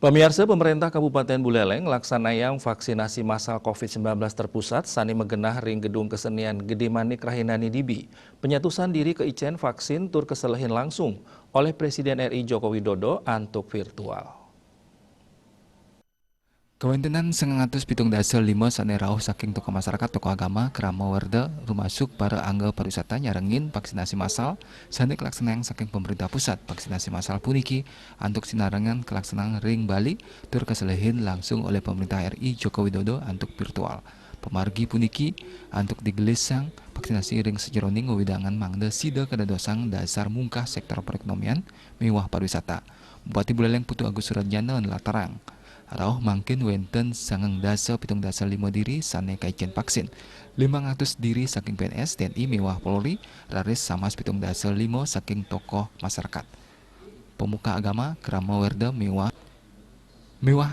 Pemirsa, pemerintah Kabupaten Buleleng laksanayang vaksinasi massal COVID-19 terpusat sani megenah ring gedung kesenian Gede Manik Rahinani Dibi. Penyatusan diri ke Icen vaksin tur keselehin langsung oleh Presiden RI Joko Widodo antuk virtual. Kawentenan 975 sane rauh saking tokoh masyarakat, tokoh agama, kerama warda, rumasuk para angga pariwisata nyarengin vaksinasi massal sane kelaksanaan saking pemerintah pusat. Vaksinasi massal puniki antuk sinarengan kelaksanaan ring Bali tur keselehin langsung oleh pemerintah RI Joko Widodo antuk virtual. Pemargi puniki antuk digelisang vaksinasi ring sejeroning wewidangan mangda sida kadadosang dasar mungkah sektor perekonomian mewah pariwisata. Bupati Buleleng Putu Agus Suradjana latarang rauh mangkin wenten 975 diri sane kaicen vaksin 500 diri saking PNS TNI mewah Polri raris sama 75 saking tokoh masyarakat pemuka agama kerama werda mewah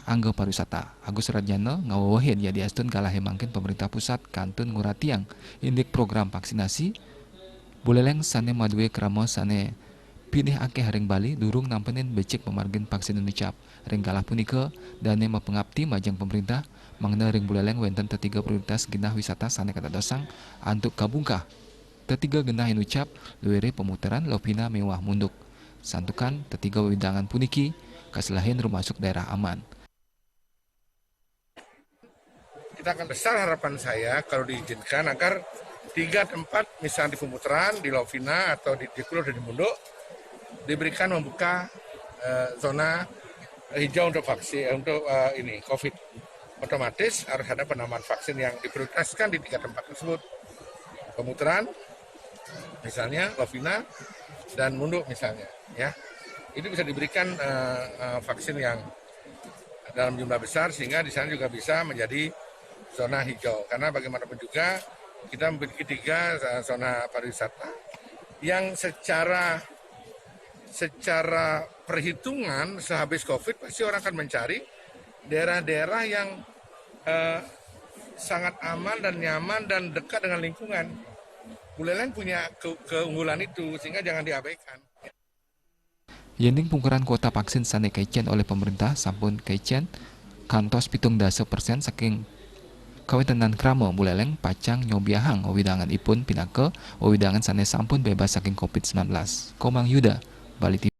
angga pariwisata. Agus Suradjana ngawawahin ya diastun kalahe mangkin pemerintah pusat kantun nguratiang indik program vaksinasi Buleleng sane madue kerama sane pinih akeh haring Bali durung nampenin becik pemargin vaksin ucap ring kalah punika dane mapengabti majang pemerintah mangna ring Buleleng wenten tetiga prioritas genah wisata sane kadadosang antuk kabungkah tetiga genah ucap luwere pemutaran Lovina mewah munduk santukan tetiga wewidangan puniki kaselahin rumasuk daerah aman. Kita akan besar harapan saya kalau diizinkan agar 3 tempat misalnya di pemutaran, di Lovina atau di Kulo dan di Munduk diberikan membuka zona hijau untuk vaksin untuk ini COVID. Otomatis harus ada penambahan vaksin yang diprioritaskan di 3 tempat tersebut. Pemutaran, misalnya Lovina dan Munduk misalnya, ya. Itu bisa diberikan vaksin yang dalam jumlah besar sehingga di sana juga bisa menjadi zona hijau. Karena bagaimanapun juga kita memiliki 3 zona pariwisata yang secara perhitungan sehabis COVID pasti orang akan mencari daerah-daerah yang sangat aman dan nyaman dan dekat dengan lingkungan. Buleleng punya keunggulan itu sehingga jangan diabaikan. Yening pungkaran kuota vaksin sane kaicen oleh pemerintah sampun kaicen kantos 17% saking kawentenan krama Buleleng pacang nyobiahang wewidangan ipun pinake wewidangan sane sampun bebas saking COVID-19. Komang Yuda, Bali TV.